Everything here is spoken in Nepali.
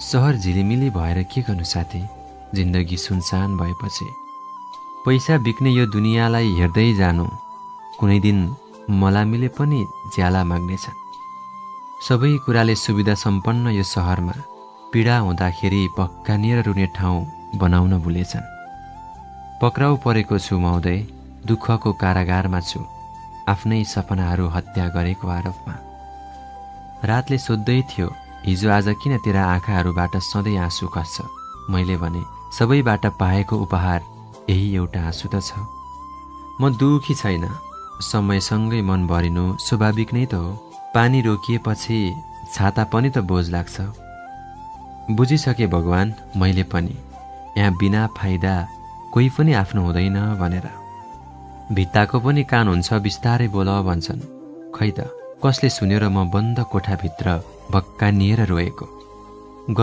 सहर झिलिमिली भएर के गर्नु साथी, जिन्दगी सुनसान भएपछि। पैसा बिक्ने यो दुनियाँलाई हेर्दै जानु, कुनै दिन मलामीले पनि ज्याला माग्नेछन्। सबै कुराले सुविधा सम्पन्न यो सहरमा पीडा हुँदाखेरि पक्कानिएर रुने ठाउँ बनाउन भुलेछन्। पक्राउ परेको छु महोदय, दुःखको कारागारमा छु, आफ्नै सपनाहरू हत्या गरेको आरोपमा। रातले सोध्दै थियो, हिजो आज किन तेरा आँखाहरूबाट सधैँ आँसु खस्छ? मैले भने, सबैबाट पाएको उपहार यही एउटा आँसु त छ। म दुखी छैन, समयसँगै मन भरिनु स्वाभाविक नै त हो। पानी रोकिएपछि छाता पनि त बोझ लाग्छ। बुझिसके भगवान मैले पनि, यहाँ बिना फाइदा कोही पनि आफ्नो हुँदैन भनेर। भित्ताको पनि कान हुन्छ, बिस्तारै बोल भन्छन्। खै त कसले सुन्यो र म बन्द कोठाभित्र भक्कानिएर रोएको।